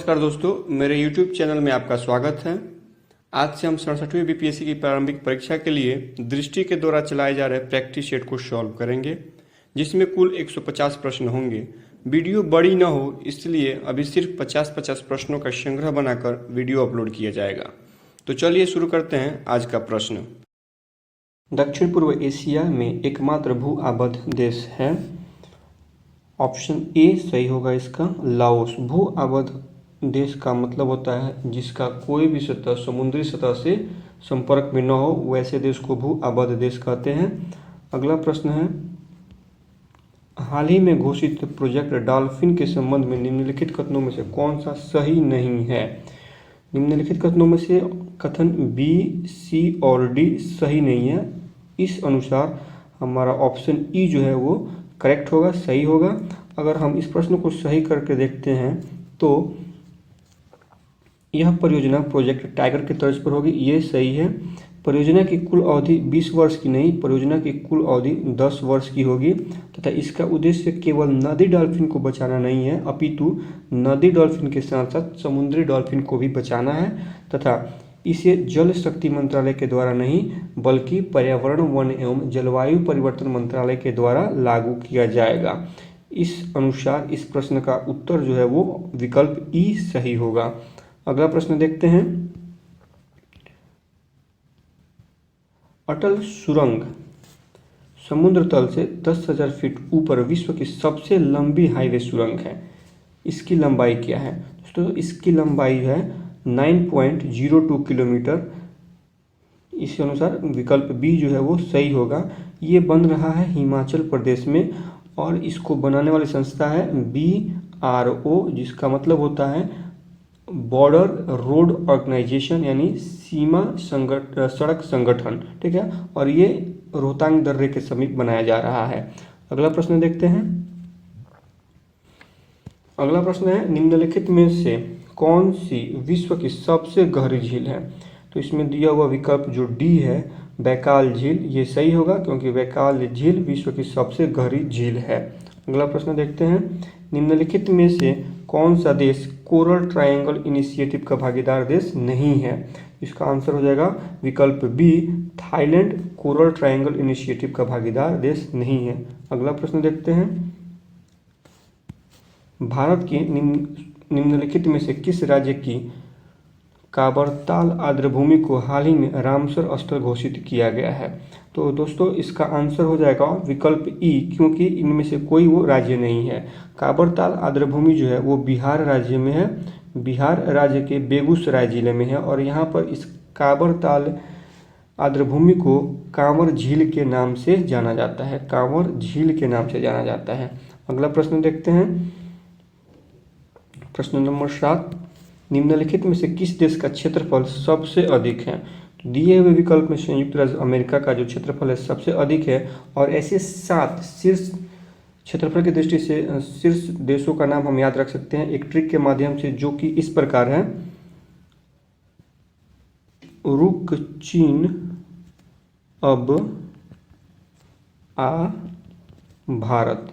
नमस्कार दोस्तों, मेरे YouTube चैनल में आपका स्वागत है। आज से हम 67वीं बीपीएससी की प्रारंभिक परीक्षा के लिए दृष्टि के द्वारा चलाए जा रहे प्रैक्टिस सेट को सॉल्व करेंगे, जिसमें कुल 150 प्रश्न होंगे। वीडियो बड़ी न हो इसलिए अभी सिर्फ 50-50 प्रश्नों का संग्रह बनाकर वीडियो अपलोड किया जाएगा। तो चलिए शुरू करते हैं आज का प्रश्न। दक्षिण पूर्व एशिया में एकमात्र भू आबद्ध देश है। ऑप्शन ए सही होगा इसका, लाओस। भू आबद्ध देश का मतलब होता है जिसका कोई भी सतह समुद्री सतह से संपर्क में न हो, वैसे देश को भू आबद्ध देश कहते हैं। अगला प्रश्न है, हाल ही में घोषित प्रोजेक्ट डॉल्फिन के संबंध में निम्नलिखित कथनों में से कौन सा सही नहीं है। निम्नलिखित कथनों में से कथन बी, सी और डी सही नहीं है। इस अनुसार हमारा ऑप्शन ई जो है वो करेक्ट होगा, सही होगा। अगर हम इस प्रश्न को सही करके देखते हैं तो यह परियोजना प्रोजेक्ट टाइगर की तर्ज पर होगी, ये सही है। परियोजना की कुल अवधि 20 वर्ष की नहीं, परियोजना की कुल अवधि 10 वर्ष की होगी तथा इसका उद्देश्य केवल नदी डॉल्फिन को बचाना नहीं है, अपितु नदी डॉल्फिन के साथ साथ समुद्री डॉल्फिन को भी बचाना है तथा इसे जल शक्ति मंत्रालय के द्वारा नहीं बल्कि पर्यावरण, वन एवं जलवायु परिवर्तन मंत्रालय के द्वारा लागू किया जाएगा। इस अनुसार इस प्रश्न का उत्तर जो है वो विकल्प ई सही होगा। अगला प्रश्न देखते हैं, अटल सुरंग समुद्र तल से 10,000 फीट ऊपर विश्व की सबसे लंबी हाईवे सुरंग है। इसकी लंबाई क्या है? तो इसकी लंबाई है 9.02 किलोमीटर। इस अनुसार विकल्प बी जो है वो सही होगा। ये बन रहा है हिमाचल प्रदेश में और इसको बनाने वाली संस्था है BRO, जिसका मतलब होता है बॉर्डर रोड ऑर्गेनाइजेशन, यानी सीमा सड़क संगठन, ठीक है। और ये रोहतांग दर्रे के समीप बनाया जा रहा है। अगला प्रश्न देखते हैं। अगला प्रश्न है, निम्नलिखित में से कौन सी विश्व की सबसे गहरी झील है? तो इसमें दिया हुआ विकल्प जो डी है, बैकाल झील, ये सही होगा क्योंकि बैकाल झील विश्व की सबसे गहरी झील है। अगला प्रश्न देखते हैं, निम्नलिखित में से कौन सा देश कोरल ट्रायंगल इनिशिएटिव का भागीदार देश नहीं है? इसका आंसर हो जाएगा विकल्प B, Thailand coral triangle initiative का भागीदार देश नहीं है। अगला प्रश्न देखते हैं, भारत की निम्नलिखित में से किस राज्य की काबरताल आर्द्रभूमि को हाल ही में रामसर स्थल घोषित किया गया है? तो दोस्तों इसका आंसर हो जाएगा विकल्प ई, क्योंकि इनमें से कोई वो राज्य नहीं है। काबरताल आर्द्रभूमि जो है वो बिहार राज्य में है, बिहार राज्य के बेगूसराय जिले में है और यहाँ पर इस काबरताल आर्द्रभूमि को कांवर झील के नाम से जाना जाता है, कांवर झील के नाम से जाना जाता है। अगला प्रश्न देखते हैं, प्रश्न नंबर 7, निम्नलिखित में से किस देश का क्षेत्रफल सबसे अधिक है? तो दिए हुए विकल्प में संयुक्त राज्य अमेरिका का जो क्षेत्रफल है सबसे अधिक है और ऐसे 7 शीर्ष क्षेत्रफल की दृष्टि से शीर्ष देशों का नाम हम याद रख सकते हैं एक ट्रिक के माध्यम से, जो कि इस प्रकार है, रुक, चीन, अब, आ, भारत।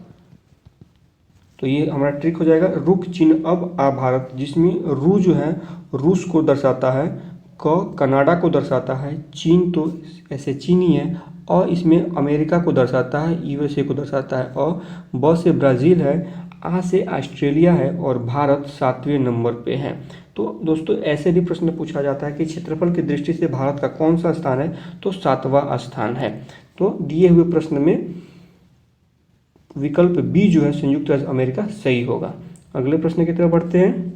तो ये हमारा ट्रिक हो जाएगा रुक, चीन, अब, आ, भारत, जिसमें रू जो है रूस को दर्शाता है, क कनाडा को दर्शाता है, चीन तो ऐसे चीनी है और इसमें अमेरिका को दर्शाता है, USA को दर्शाता है, और ब से ब्राज़ील है, आ से ऑस्ट्रेलिया है और भारत 7वें नंबर पे है। तो दोस्तों ऐसे भी प्रश्न पूछा जाता है कि क्षेत्रफल की दृष्टि से भारत का कौन सा स्थान है? तो 7वां स्थान है। तो दिए हुए प्रश्न में विकल्प बी जो है संयुक्त राज्य अमेरिका सही होगा। अगले प्रश्न की तरफ बढ़ते हैं,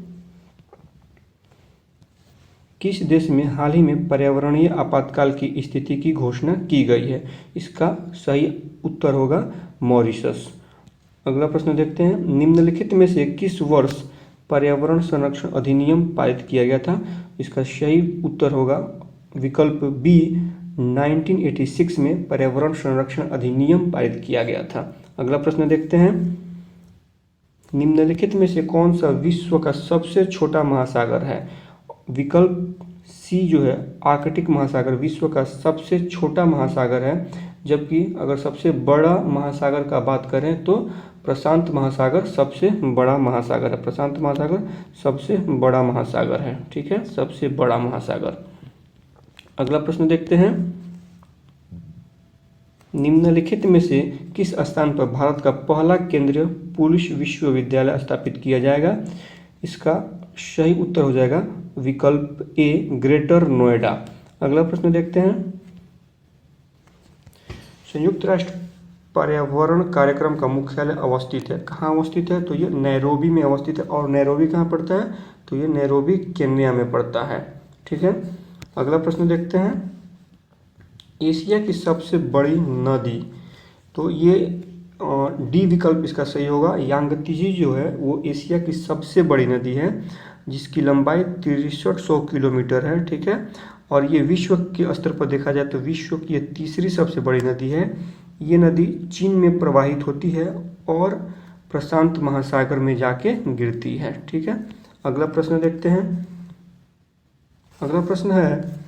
किस देश में हाल ही में पर्यावरणीय आपातकाल की स्थिति की घोषणा की गई है? इसका सही उत्तर होगा मॉरिशस। अगला प्रश्न देखते हैं, निम्नलिखित में से किस वर्ष पर्यावरण संरक्षण अधिनियम पारित किया गया था? इसका सही उत्तर होगा विकल्प बी, 1986 में पर्यावरण संरक्षण अधिनियम पारित किया गया था। अगला प्रश्न देखते हैं, निम्नलिखित में से कौन सा विश्व का सबसे छोटा महासागर है? विकल्प सी जो है आर्कटिक महासागर विश्व का सबसे छोटा महासागर है, जबकि अगर सबसे बड़ा महासागर का बात करें तो प्रशांत महासागर सबसे बड़ा महासागर है। प्रशांत महासागर सबसे बड़ा महासागर है, ठीक है, सबसे बड़ा महासागर। अगला प्रश्न देखते हैं, निम्नलिखित में से किस स्थान पर भारत का पहला केंद्रीय पुलिस विश्वविद्यालय स्थापित किया जाएगा? इसका सही उत्तर हो जाएगा विकल्प ए, ग्रेटर नोएडा। अगला प्रश्न देखते हैं, संयुक्त राष्ट्र पर्यावरण कार्यक्रम का मुख्यालय अवस्थित है, कहाँ अवस्थित है? तो ये नैरोबी में अवस्थित है। और नैरोबी कहाँ पड़ता है? तो ये नैरोबी केन्या में पड़ता है, ठीक है। अगला प्रश्न देखते हैं, एशिया की सबसे बड़ी नदी, तो ये डी विकल्प इसका सही होगा। यांगत्जे जो है वो एशिया की सबसे बड़ी नदी है, जिसकी लंबाई 6300 किलोमीटर है, ठीक है। और ये विश्व के स्तर पर देखा जाए तो विश्व की ये तीसरी सबसे बड़ी नदी है। ये नदी चीन में प्रवाहित होती है और प्रशांत महासागर में जाके गिरती है, ठीक है। अगला प्रश्न देखते हैं, अगला प्रश्न है,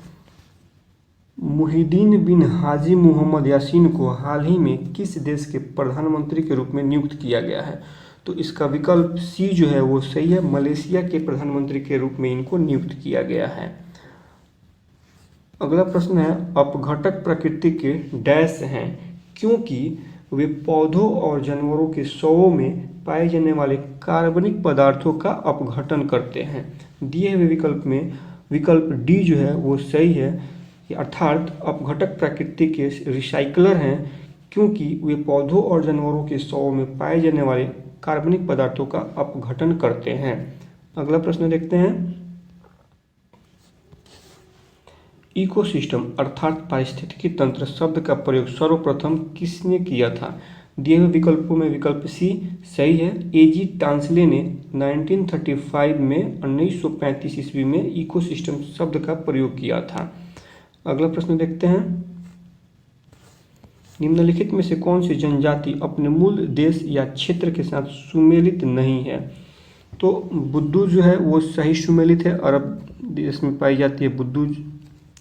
मुहिद्दीन बिन हाजी मोहम्मद यासीन को हाल ही में किस देश के प्रधानमंत्री के रूप में नियुक्त किया गया है? तो इसका विकल्प सी जो है वो सही है, मलेशिया के प्रधानमंत्री के रूप में इनको नियुक्त किया गया है। अगला प्रश्न है, अपघटक प्रकृति के डैश हैं क्योंकि वे पौधों और जानवरों के शवों में पाए जाने वाले कार्बनिक पदार्थों का अपघटन करते हैं। दिए हुए विकल्प में विकल्प डी जो है वो सही है, अर्थात अपघटक प्रकृति के रिसाइकलर हैं क्योंकि वे पौधों और जानवरों के शवों में पाए जाने वाले कार्बनिक पदार्थों का अपघटन करते हैं। अगला प्रश्न देखते हैं, इकोसिस्टम अर्थात पारिस्थितिकी तंत्र शब्द का प्रयोग सर्वप्रथम किसने किया था? दिए हुए विकल्पों में विकल्प सी सही है, एजी टांसले ने 1935 में 1935 ईस्वी में इकोसिस्टम शब्द का प्रयोग किया था। अगला प्रश्न देखते हैं, निम्नलिखित में से कौन सी जनजाति अपने मूल देश या क्षेत्र के साथ सुमेलित नहीं है? तो बुद्धू जो है वो सही सुमेलित है, अरब देश में पाई जाती है बुद्धू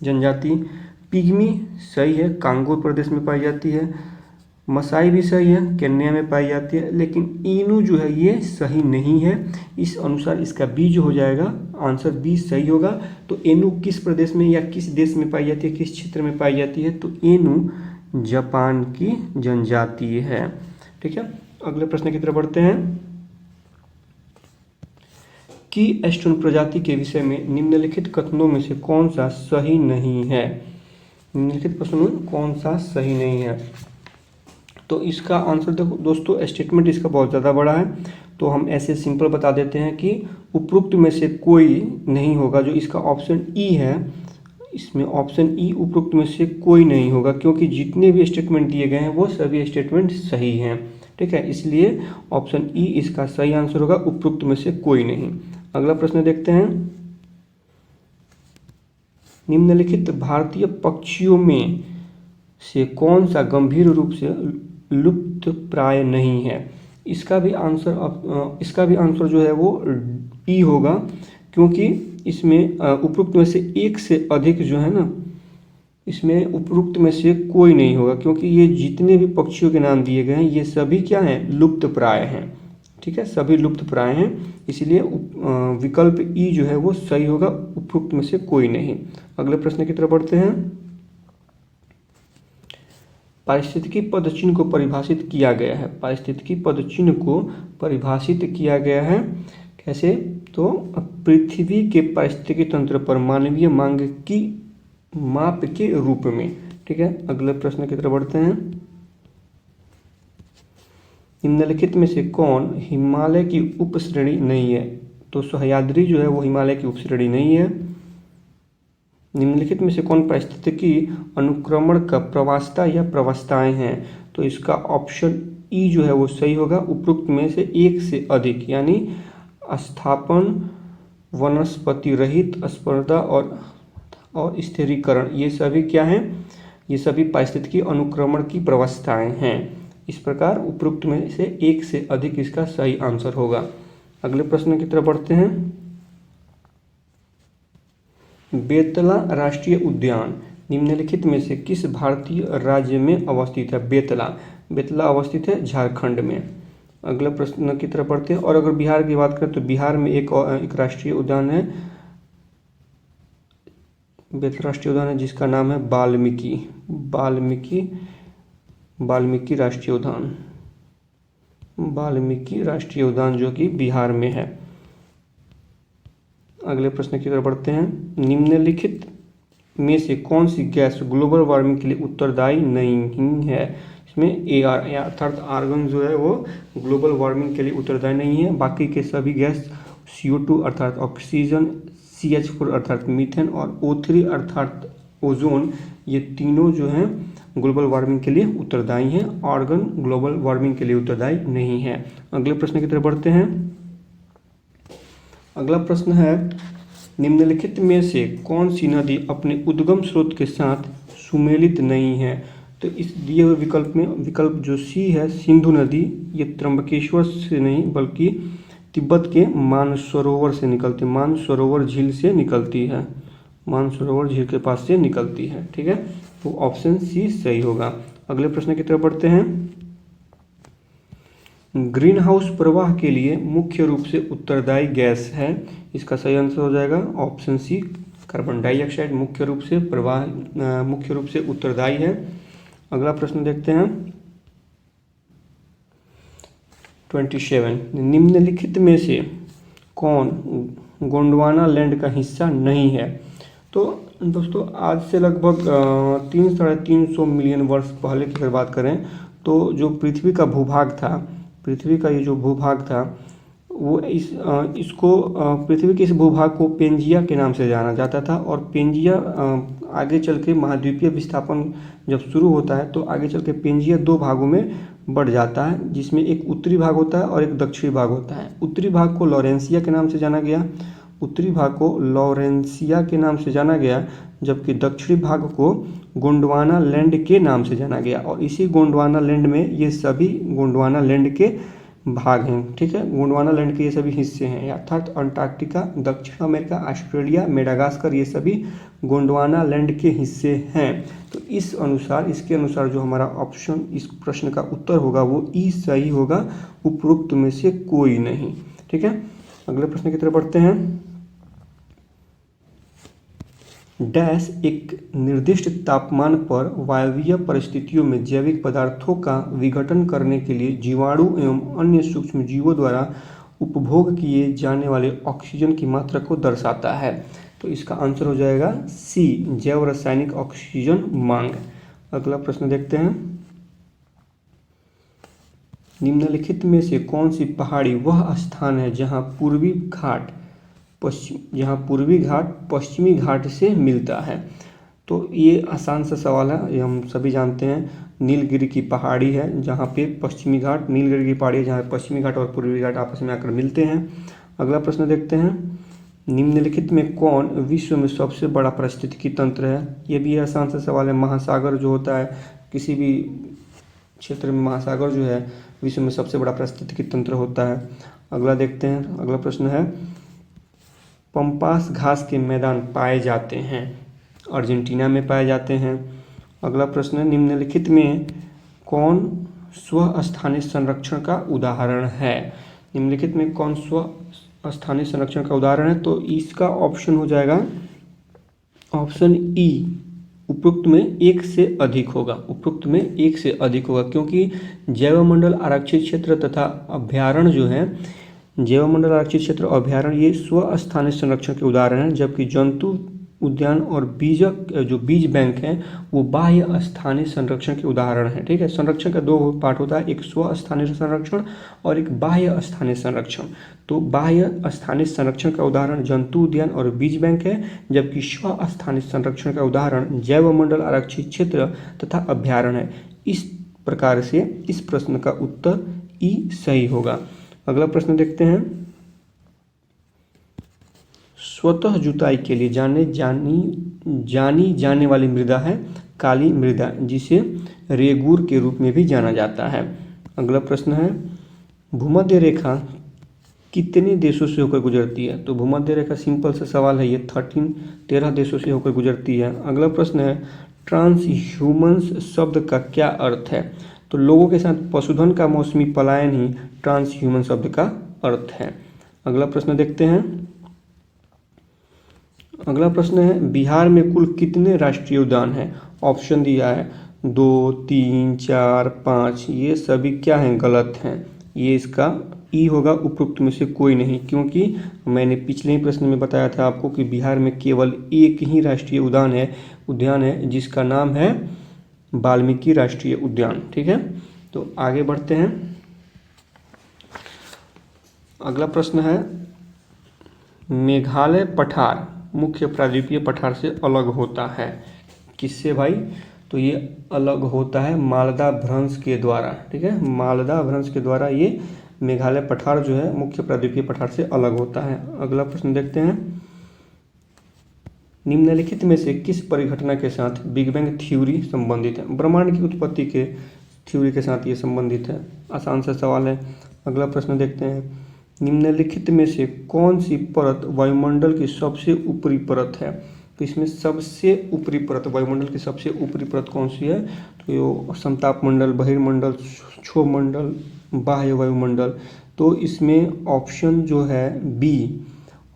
जनजाति। पिग्मी सही है, कांगो प्रदेश में पाई जाती है। मसाई भी सही है, केन्या में पाई जाती है। लेकिन इनू जो है ये सही नहीं है, इस अनुसार इसका बी जो हो जाएगा, आंसर बी सही होगा। तो एनू किस प्रदेश में या किस देश में पाई जाती है, किस क्षेत्र में पाई जाती है? तो एनू जापान की जनजाति है, ठीक है। अगले प्रश्न की तरफ बढ़ते हैं, की एस्टोन प्रजाति के विषय में निम्नलिखित कथनों में से कौन सा सही नहीं है? निम्नलिखित प्रश्नों में कौन सा सही नहीं है? तो इसका आंसर देखो दोस्तों, स्टेटमेंट इसका बहुत ज़्यादा बड़ा है, तो हम ऐसे सिंपल बता देते हैं कि उपरोक्त में से कोई नहीं होगा। जो इसका ऑप्शन ई है, इसमें ऑप्शन ई उपरोक्त में से कोई नहीं होगा, क्योंकि जितने भी स्टेटमेंट दिए गए हैं वो सभी स्टेटमेंट सही हैं, ठीक है। इसलिए ऑप्शन ई इसका सही आंसर होगा, उपरोक्त में से कोई नहीं। अगला प्रश्न देखते हैं, निम्नलिखित भारतीय पक्षियों में से कौन सा गंभीर रूप से लुप्त प्राय नहीं है? इसका भी आंसर जो है वो ई होगा, क्योंकि इसमें उपरोक्त में से एक से अधिक जो है ना, इसमें उपरोक्त में से कोई नहीं होगा, क्योंकि ये जितने भी पक्षियों के नाम दिए गए हैं ये सभी क्या हैं? लुप्त प्राय हैं, ठीक है, सभी लुप्त प्राय हैं। इसलिए विकल्प ई जो है वो सही होगा, उपरोक्त में से कोई नहीं। अगले प्रश्न की तरफ बढ़ते हैं, पारिस्थितिकी पदचिह्न को परिभाषित किया गया है। पारिस्थितिकी पदचिह्न को परिभाषित किया गया है कैसे? तो पृथ्वी के पारिस्थितिकी तंत्र पर मानवीय मांग की माप के रूप में, ठीक है। अगले प्रश्न की तरफ बढ़ते हैं, निम्नलिखित में से कौन हिमालय की उपश्रेणी नहीं है? तो सह्याद्री जो है वो हिमालय की उपश्रेणी नहीं है। निम्नलिखित में से कौन पारिस्थितिकी अनुक्रमण का प्रवास्ता या प्रवास्ताएं हैं? तो इसका ऑप्शन ई जो है वो सही होगा, उपरोक्त में से एक से अधिक, यानी स्थापन, वनस्पति रहित, स्पर्धा और स्थिरीकरण, ये सभी क्या हैं? ये सभी पारिस्थितिकी अनुक्रमण की प्रवस्थाएं हैं। इस प्रकार उपरोक्त में से एक से अधिक इसका सही आंसर होगा। अगले प्रश्न की तरफ बढ़ते हैं, बेतला राष्ट्रीय उद्यान निम्नलिखित में से किस भारतीय राज्य में अवस्थित है? बेतला अवस्थित है झारखंड में। अगला प्रश्न की तरफ बढ़ते हैं। और अगर बिहार की बात करें तो बिहार में एक राष्ट्रीय उद्यान है, राष्ट्रीय उद्यान है जिसका नाम है वाल्मीकि राष्ट्रीय उद्यान, वाल्मीकि राष्ट्रीय उद्यान जो कि बिहार में है। अगले प्रश्न की तरफ बढ़ते हैं। निम्नलिखित में से कौन सी गैस ग्लोबल वार्मिंग के लिए उत्तरदायी नहीं है? इसमें एआर अर्थात आर्गन जो है वो ग्लोबल वार्मिंग के लिए उत्तरदायी नहीं है। बाकी के सभी गैस CO2 अर्थात ऑक्सीजन, CH4 अर्थात मीथेन और O3 अर्थात ओजोन, ये तीनों जो हैं ग्लोबल वार्मिंग के लिए उत्तरदायी हैं। आर्गन ग्लोबल वार्मिंग के लिए उत्तरदायी नहीं है। अगले प्रश्न की तरफ बढ़ते हैं। अगला प्रश्न है, निम्नलिखित में से कौन सी नदी अपने उद्गम स्रोत के साथ सुमेलित नहीं है? तो इस दिए हुए विकल्प में विकल्प जो सी है, सिंधु नदी, ये त्र्यंबकेश्वर से नहीं बल्कि तिब्बत के मानसरोवर से निकलती, मानसरोवर झील से निकलती है, मानसरोवर झील के पास से निकलती है। ठीक है, तो ऑप्शन सी सही होगा। अगले प्रश्न की तरफ बढ़ते हैं। ग्रीन हाउस प्रवाह के लिए मुख्य रूप से उत्तरदायी गैस है। इसका सही आंसर हो जाएगा ऑप्शन सी, कार्बन डाइऑक्साइड मुख्य रूप से उत्तरदायी है। अगला प्रश्न देखते हैं 27। निम्नलिखित में से कौन गोंडवाना लैंड का हिस्सा नहीं है? तो दोस्तों आज से लगभग 300-350 मिलियन वर्ष पहले की अगर बात करें तो जो पृथ्वी का भूभाग था, पृथ्वी का ये जो भूभाग था वो पृथ्वी के इस भूभाग को पेंजिया के नाम से जाना जाता था। और पेंजिया आगे चल के महाद्वीपीय विस्थापन जब शुरू होता है तो आगे चल के पेंजिया दो भागों में बढ़ जाता है, जिसमें एक उत्तरी भाग होता है और एक दक्षिणी भाग होता है। उत्तरी भाग को लॉरेंसिया के नाम से जाना गया, जबकि दक्षिणी भाग को गोंडवाना लैंड के नाम से जाना गया। और इसी गोंडवाना लैंड में ये सभी गोंडवाना लैंड के भाग हैं। ठीक है, गोंडवाना लैंड के ये सभी हिस्से हैं, अर्थात अंटार्कटिका, दक्षिण अमेरिका, ऑस्ट्रेलिया, मेडागास्कर, ये सभी गोंडवाना लैंड के हिस्से हैं। तो इसके अनुसार जो हमारा ऑप्शन इस प्रश्न का उत्तर होगा वो ई सही होगा, उपरोक्त में से कोई नहीं। ठीक है, अगले प्रश्न की तरफ बढ़ते हैं। डैश एक निर्दिष्ट तापमान पर वायवीय परिस्थितियों में जैविक पदार्थों का विघटन करने के लिए जीवाणु एवं अन्य सूक्ष्म जीवों द्वारा उपभोग किए जाने वाले ऑक्सीजन की मात्रा को दर्शाता है। तो इसका आंसर हो जाएगा सी, जैव रासायनिक ऑक्सीजन मांग। अगला प्रश्न देखते हैं। निम्नलिखित में से कौन सी पहाड़ी वह स्थान है जहां पूर्वी घाट पश्चिमी घाट से मिलता है? तो ये आसान सा सवाल है, ये हम सभी जानते हैं। नीलगिरी की पहाड़ी है जहाँ पे पश्चिमी घाट, नीलगिरी की पहाड़ी है जहाँ पश्चिमी घाट और पूर्वी घाट आपस में आकर मिलते हैं। अगला प्रश्न देखते हैं। निम्नलिखित में कौन विश्व में सबसे बड़ा पारिस्थितिकी तंत्र है? ये भी आसान सा सवाल है। महासागर जो होता है, किसी भी क्षेत्र में महासागर जो है विश्व में सबसे बड़ा पारिस्थितिकी तंत्र होता है। अगला देखते हैं। अगला प्रश्न है, पंपास घास के मैदान पाए जाते हैं, अर्जेंटीना में पाए जाते हैं। अगला प्रश्न है, निम्नलिखित में कौन स्वस्थानीय संरक्षण का उदाहरण है? निम्नलिखित में कौन स्वस्थानीय संरक्षण का उदाहरण है? तो इसका ऑप्शन हो जाएगा ऑप्शन ई, उपरोक्त में एक से अधिक होगा, क्योंकि जैवमंडल आरक्षित क्षेत्र तथा अभ्यारण्य जो है, जैवमंडल आरक्षित क्षेत्र अभ्यारण्य ये स्वस्थानीय संरक्षण के उदाहरण हैं, जबकि जंतु उद्यान और बीज बैंक हैं वो बाह्य स्थानीय संरक्षण के उदाहरण हैं। ठीक है, संरक्षण का दो पार्ट होता है, एक स्वस्थानीय संरक्षण और एक बाह्य स्थानीय संरक्षण। तो बाह्य स्थानीय संरक्षण का उदाहरण जंतु उद्यान और बीज बैंक है, जबकि स्वस्थानीय संरक्षण का उदाहरण जैवमंडल आरक्षित क्षेत्र तथा अभ्यारण्य है। इस प्रकार से इस प्रश्न का उत्तर ई सही होगा। अगला प्रश्न देखते हैं। स्वतः जुताई के लिए जानी जाने वाली मृदा है काली मृदा, जिसे रेगूर के रूप में भी जाना जाता है। अगला प्रश्न है, भूमध्य रेखा कितने देशों से होकर गुजरती है? तो भूमध्य रेखा सिंपल सा सवाल है, ये 13 देशों से होकर गुजरती है। अगला प्रश्न है, ट्रांसह्यूमन्स शब्द का क्या अर्थ है? तो लोगों के साथ पशुधन का मौसमी पलायन ही ट्रांस ह्यूमन शब्द का अर्थ है। अगला प्रश्न देखते हैं। अगला प्रश्न है, बिहार में कुल कितने राष्ट्रीय उद्यान हैं? ऑप्शन दिया है 2, 3, 4, 5। ये सभी क्या हैं? गलत हैं। ये इसका ई होगा, उपरोक्त में से कोई नहीं, क्योंकि मैंने पिछले ही प्रश्न में बताया था आपको कि बिहार में केवल एक ही राष्ट्रीय उद्यान है जिसका नाम है वाल्मीकि राष्ट्रीय उद्यान। ठीक है, तो आगे बढ़ते हैं। अगला प्रश्न है, मेघालय पठार मुख्य प्रायद्वीपीय पठार से अलग होता है किससे भाई? तो ये अलग होता है मालदा भ्रंश के द्वारा। ठीक है, मालदा भ्रंश के द्वारा ये मेघालय पठार जो है मुख्य प्रायद्वीपीय पठार से अलग होता है। अगला प्रश्न देखते हैं, निम्नलिखित में से किस परिघटना के साथ बिग बैंग थ्योरी संबंधित है? ब्रह्मांड की उत्पत्ति के थ्योरी के साथ ये संबंधित है। आसान सा सवाल है। अगला प्रश्न देखते हैं, निम्नलिखित में से कौन सी परत वायुमंडल की सबसे ऊपरी परत है? तो इसमें सबसे ऊपरी परत, वायुमंडल की सबसे ऊपरी परत कौन सी है? तो ये समताप मंडल, बहिर्मंडल, क्षोभमंडल, बाह्य वायुमंडल। तो इसमें ऑप्शन जो है बी,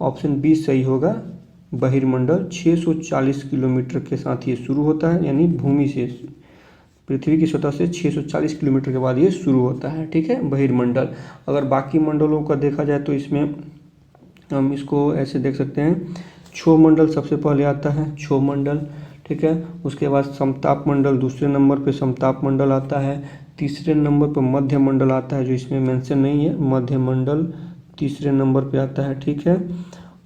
ऑप्शन बी सही होगा। बहिर्मंडल 640 किलोमीटर के साथ ये शुरू होता है, यानी भूमि से, पृथ्वी की सतह से 640 किलोमीटर के बाद ये शुरू होता है। ठीक है, बहिर्मंडल। अगर बाकी मंडलों का देखा जाए तो इसमें हम इसको ऐसे देख सकते हैं, क्षोभमंडल सबसे पहले आता है, क्षोभमंडल। ठीक है, उसके बाद समताप मंडल, दूसरे नंबर पे समताप मंडल आता है, तीसरे नंबर पर मध्य मंडल आता है, जो इसमें मेंशन नहीं है, मध्य मंडल तीसरे नंबर पे आता है। ठीक है,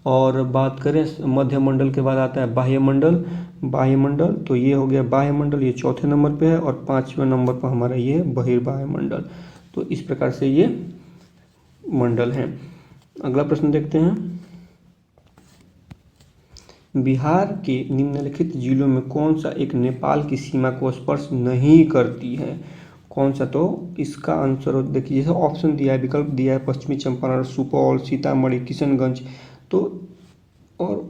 और बात करें मध्य मंडल के बाद आता है बाह्य मंडल। बाह्य मंडल तो ये हो गया बाह्य मंडल, ये चौथे नंबर पे है, और 5वें नंबर पर हमारा ये बहिर्बाह्य मंडल। तो इस प्रकार से ये मंडल हैं। अगला प्रश्न देखते हैं, बिहार के निम्नलिखित जिलों में कौन सा एक नेपाल की सीमा को स्पर्श नहीं करती है? कौन सा? तो इसका आंसर देखिए, जैसे ऑप्शन दिया है, विकल्प दिया है, पश्चिमी चंपारण, सुपौल, सीतामढ़ी, किशनगंज। तो और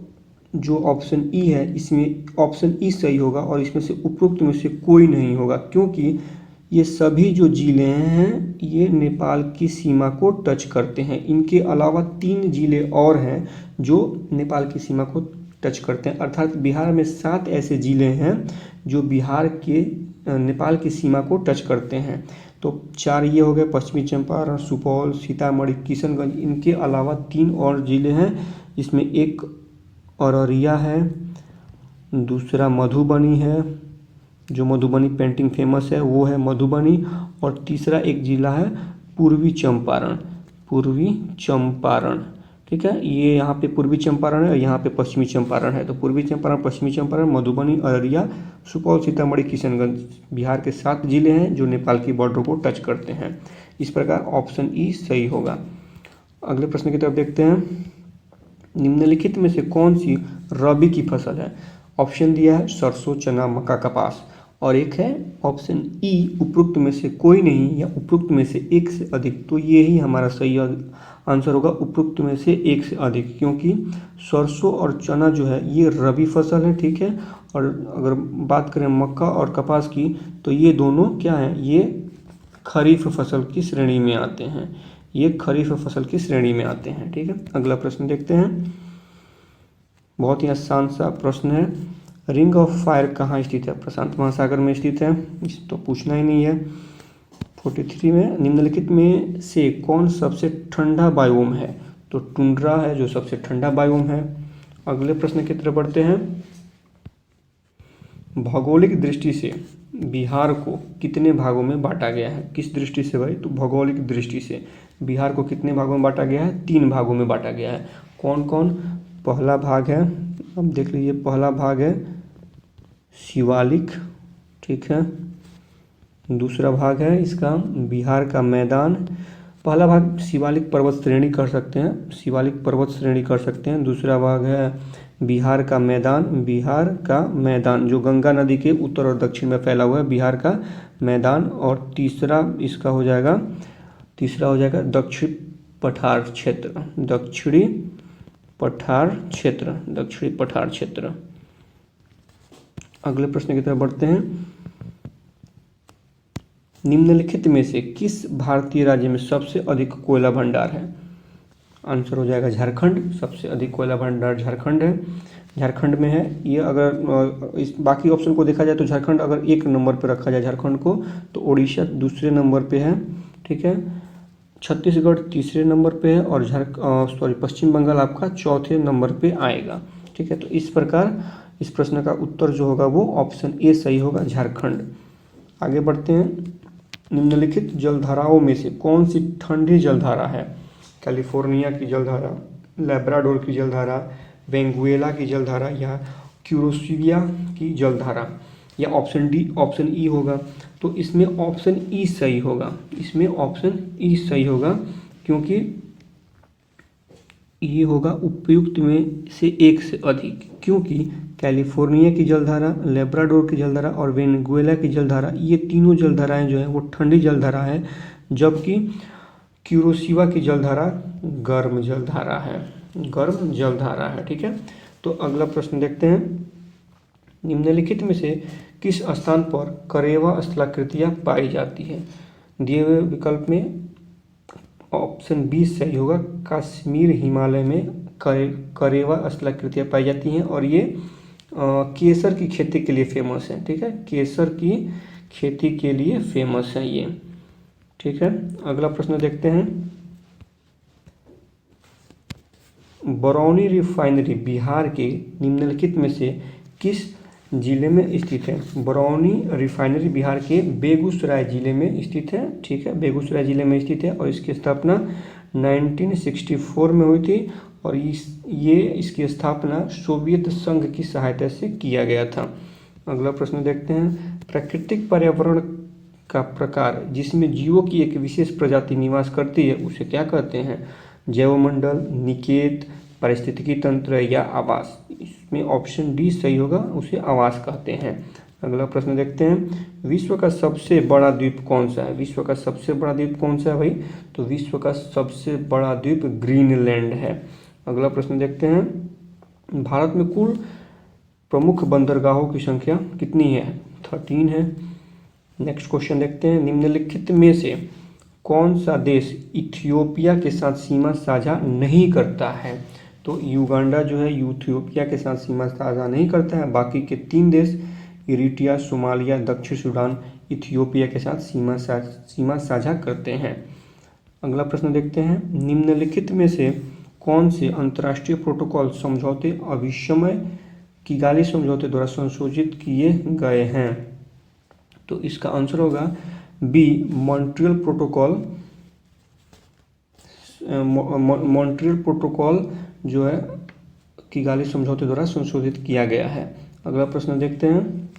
जो ऑप्शन ई है, इसमें ऑप्शन ई सही होगा, और इसमें से उपरोक्त में से कोई नहीं होगा, क्योंकि ये सभी जो जिले हैं ये नेपाल की सीमा को टच करते हैं। इनके अलावा 3 जिले और हैं जो नेपाल की सीमा को टच करते हैं, अर्थात बिहार में 7 ऐसे जिले हैं जो बिहार के नेपाल की सीमा को टच करते हैं। तो 4 ये हो गए, पश्चिमी चंपारण, सुपौल, सीतामढ़ी, किशनगंज। इनके अलावा 3 और जिले हैं, जिसमें एक अररिया है, दूसरा मधुबनी है, जो मधुबनी पेंटिंग फेमस है वो है मधुबनी, और तीसरा एक जिला है पूर्वी चंपारण। पूर्वी चंपारण, ठीक है, ये यहाँ पे पूर्वी चंपारण है और यहाँ पे पश्चिमी चंपारण है। तो पूर्वी चंपारण, पश्चिमी चंपारण, मधुबनी, अररिया, सुपौल, सीतामढ़ी, किशनगंज बिहार के 7 जिले हैं जो नेपाल की बॉर्डर को टच करते हैं। इस प्रकार ऑप्शन ई सही होगा। अगले प्रश्न की तरफ देखते हैं, निम्नलिखित में से कौन सी रबी की फसल है? ऑप्शन दिया है सरसों, चना, मक्का, कपास, और एक है ऑप्शन ई उपरोक्त में से कोई नहीं या उपरोक्त में से एक से अधिक। तो ये ही हमारा सही आंसर होगा, उपरोक्त में से एक से अधिक, क्योंकि सरसों और चना जो है ये रबी फसल है। ठीक है, और अगर बात करें मक्का और कपास की, तो ये दोनों क्या हैं? ये खरीफ फसल की श्रेणी में आते हैं। ये खरीफ फसल की श्रेणी में आते हैं। ठीक है, अगला प्रश्न देखते हैं, बहुत ही आसान सा प्रश्न है, रिंग ऑफ फायर कहाँ स्थित है? प्रशांत महासागर में स्थित है, इस तो पूछना ही नहीं है। 43 में निम्नलिखित में से कौन सबसे ठंडा बायोम है? तो टुंड्रा है जो सबसे ठंडा बायोम है। अगले प्रश्न की तरफ बढ़ते हैं, भौगोलिक दृष्टि से बिहार को कितने भागों में बांटा गया है? किस दृष्टि से भाई? तो भौगोलिक दृष्टि से बिहार को कितने भागों में बांटा गया है? 3 भागों में बांटा गया है। कौन कौन? पहला भाग है, अब देख लीजिए, पहला भाग है शिवालिक, ठीक है, दूसरा भाग है इसका बिहार का मैदान। पहला भाग शिवालिक पर्वत श्रेणी कर सकते हैं, शिवालिक पर्वत श्रेणी कर सकते हैं। दूसरा भाग है बिहार का मैदान, बिहार का मैदान जो गंगा नदी के उत्तर और दक्षिण में फैला हुआ है, बिहार का मैदान। और तीसरा इसका हो जाएगा, तीसरा हो जाएगा दक्षिण पठार क्षेत्र, दक्षिणी पठार क्षेत्र, दक्षिणी पठार क्षेत्र। अगले प्रश्न की तरफ बढ़ते हैं, निम्नलिखित में से किस भारतीय राज्य में सबसे अधिक कोयला भंडार है? आंसर हो जाएगा झारखंड। सबसे अधिक कोयला भंडार झारखंड है, झारखंड में है ये। अगर इस बाकी ऑप्शन को देखा जाए तो झारखंड अगर एक नंबर पर रखा जाए झारखंड को, तो उड़ीसा दूसरे नंबर पे है, ठीक है। छत्तीसगढ़ तीसरे नंबर पे है और पश्चिम बंगाल आपका चौथे नंबर पे आएगा, ठीक है। तो इस प्रकार इस प्रश्न का उत्तर जो होगा वो ऑप्शन ए सही होगा, झारखंड। आगे बढ़ते हैं। निम्नलिखित जलधाराओं में से कौन सी ठंडी जलधारा है? कैलिफोर्निया की जलधारा, लेब्राडोर की जलधारा, वेंगुएला की जलधारा या क्यूरोसिविया की जलधारा, या ऑप्शन डी ऑप्शन ई होगा। तो इसमें ऑप्शन ई सही होगा, इसमें ऑप्शन ई सही होगा, क्योंकि ये होगा उपयुक्त में से एक से अधिक, क्योंकि कैलिफोर्निया की जलधारा, लेब्राडोर की जलधारा और वेनेजुएला की जलधारा, ये तीनों जलधाराएं जो है वो ठंडी जलधारा है, जबकि क्यूरोसिवा की जलधारा गर्म जलधारा है, गर्म जलधारा है, ठीक है। तो अगला प्रश्न देखते हैं। निम्नलिखित में से किस स्थान पर करेवा स्थलाकृतियाँ पाई जाती है? दिए हुए विकल्प में ऑप्शन बी सही होगा, कश्मीर हिमालय में करेवा स्थलाकृतियाँ पाई जाती हैं और ये केसर की खेती के लिए फेमस है, ठीक है। केसर की खेती के लिए फेमस है ये, ठीक है। अगला प्रश्न देखते हैं। बरौनी रिफाइनरी बिहार के निम्नलिखित में से किस जिले में स्थित है? बरौनी रिफाइनरी बिहार के बेगूसराय जिले में स्थित है, ठीक है, बेगूसराय जिले में स्थित है और इसकी स्थापना 1964 में हुई थी और इसकी स्थापना सोवियत संघ की सहायता से किया गया था। अगला प्रश्न देखते हैं। प्राकृतिक पर्यावरण का प्रकार जिसमें जीवों की एक विशेष प्रजाति निवास करती है उसे क्या कहते हैं? जैवमंडल, निकेत, पारिस्थितिकी तंत्र या आवास? इसमें ऑप्शन डी सही होगा, उसे आवास कहते हैं। अगला प्रश्न देखते हैं। विश्व का सबसे बड़ा द्वीप कौन सा है? विश्व का सबसे बड़ा द्वीप कौन सा है भाई? तो विश्व का सबसे बड़ा द्वीप ग्रीनलैंड है। अगला प्रश्न देखते हैं। भारत में कुल प्रमुख बंदरगाहों की संख्या कितनी है? 13 है। नेक्स्ट क्वेश्चन देखते हैं। निम्नलिखित में से कौन सा देश इथियोपिया के साथ सीमा साझा नहीं करता है? तो युगांडा जो है इथियोपिया के साथ सीमा साझा नहीं करता है। बाकी के 3 देश इरिट्रिया, सोमालिया, दक्षिण सूडान इथियोपिया के साथ सीमा साझा करते हैं। अगला प्रश्न देखते हैं। निम्नलिखित में से कौन से अंतर्राष्ट्रीय प्रोटोकॉल समझौते अभिसमय किगाली समझौते द्वारा संशोधित किए गए हैं? तो इसका आंसर होगा B Montreal protocol. Montreal protocol जो है किगाली समझौते द्वारा संशोधित किया गया है। अगला प्रश्न देखते हैं।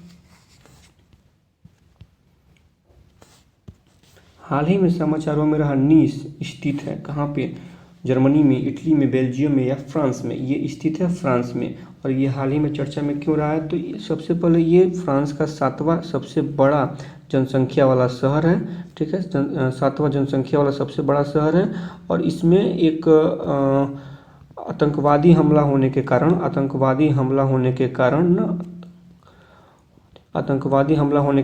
हाल ही में समाचारों में रहा नीस स्थित है कहाँ पे? जर्मनी में, इटली में, बेल्जियम में या फ्रांस में? ये स्थित है फ्रांस में। और ये हाल ही में चर्चा में क्यों रहा है? तो सबसे पहले ये फ्रांस का 7वां सबसे बड़ा जनसंख्या वाला शहर है, ठीक है, 7वां जनसंख्या वाला सबसे बड़ा शहर है और इसमें एक आतंकवादी हमला होने के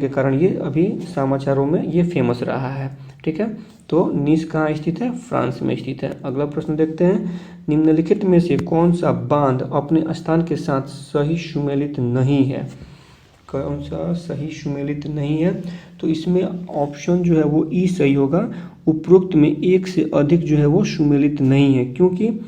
कारण ये अभी समाचारों में ये फेमस रहा है, ठीक है। तो नीस कहाँ स्थित है? फ्रांस में स्थित है। अगला प्रश्न देखते हैं। निम्नलिखित में से कौन सा बांध अपने स्थान के साथ सही सुमेलित नहीं है? कौन सा सही सुमेलित नहीं है? तो इसमें ऑप्शन जो है वो ई सही होगा। उपरोक्त में एक से अधिक जो है वो सुमेलित नहीं है, क्योंकि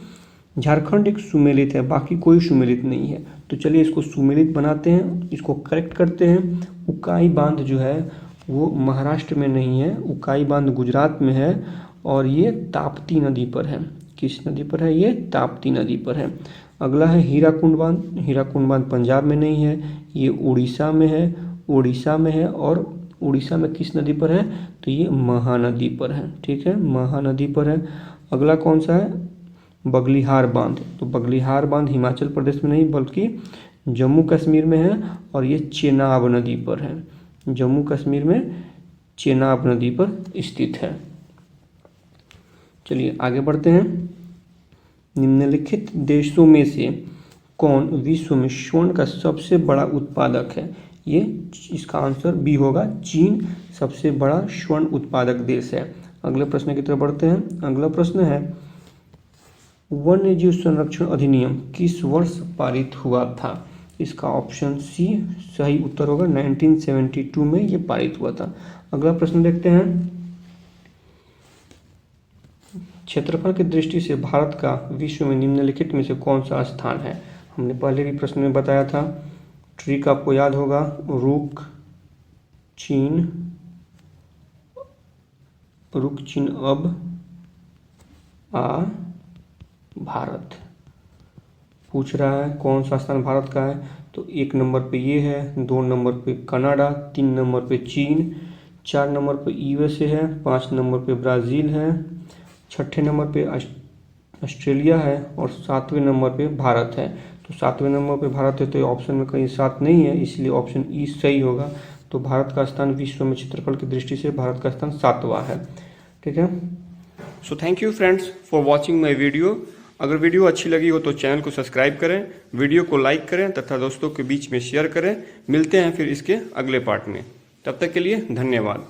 झारखंड एक सुमेलित है, बाकी कोई सुमेलित नहीं है। तो चलिए इसको सुमेलित बनाते हैं, इसको करेक्ट करते हैं। उकाई बांध जो है वो महाराष्ट्र में नहीं है, उकाई बांध गुजरात में है और ये ताप्ती नदी पर है। किस नदी पर है? ये ताप्ती नदी पर है। अगला है हीराकुंड बांध। हीराकुंड बांध पंजाब में नहीं है, ये उड़ीसा में है और उड़ीसा में किस नदी पर है? तो ये महानदी पर है, ठीक है, महानदी पर है। अगला कौन सा है? बगलिहार बांध। तो बगलिहार बांध हिमाचल प्रदेश में नहीं बल्कि जम्मू कश्मीर में है और ये चेनाब नदी पर है, जम्मू कश्मीर में चेनाब नदी पर स्थित है। चलिए आगे बढ़ते हैं। निम्नलिखित देशों में से कौन विश्व में स्वर्ण का सबसे बड़ा उत्पादक है? ये इसका आंसर बी होगा, चीन सबसे बड़ा स्वर्ण उत्पादक देश है। अगले प्रश्न की तरफ बढ़ते हैं। अगला प्रश्न है, वन्य जीव संरक्षण अधिनियम किस वर्ष पारित हुआ था? इसका ऑप्शन सी सही उत्तर होगा, 1972 में ये पारित हुआ था। अगला प्रश्न देखते हैं, क्षेत्रफल की दृष्टि से भारत का विश्व में निम्नलिखित में से कौन सा स्थान है? हमने पहले भी प्रश्न में बताया था, ट्रिक आपको याद होगा, रुक चीन अब भारत। पूछ रहा है कौन सा स्थान भारत का है, तो 1 नंबर पे ये है, 2 नंबर पे कनाडा, 3 नंबर पे चीन, 4 नंबर पे यूएसए है, 5 नंबर पे ब्राज़ील है, 6ठे नंबर पे ऑस्ट्रेलिया है और 7वें नंबर पे भारत है। तो 7वें नंबर पे भारत है, तो ऑप्शन में कहीं 7 नहीं है, इसलिए ऑप्शन ई सही होगा। तो भारत का स्थान विश्व में क्षेत्रफल की दृष्टि से भारत का स्थान 7वां है। ठीक है, so thank you friends for watching my video. अगर वीडियो अच्छी लगी हो तो चैनल को सब्सक्राइब करें, वीडियो को लाइक करें तथा दोस्तों के बीच में शेयर करें। मिलते हैं फिर इसके अगले पार्ट में, तब तक के लिए धन्यवाद।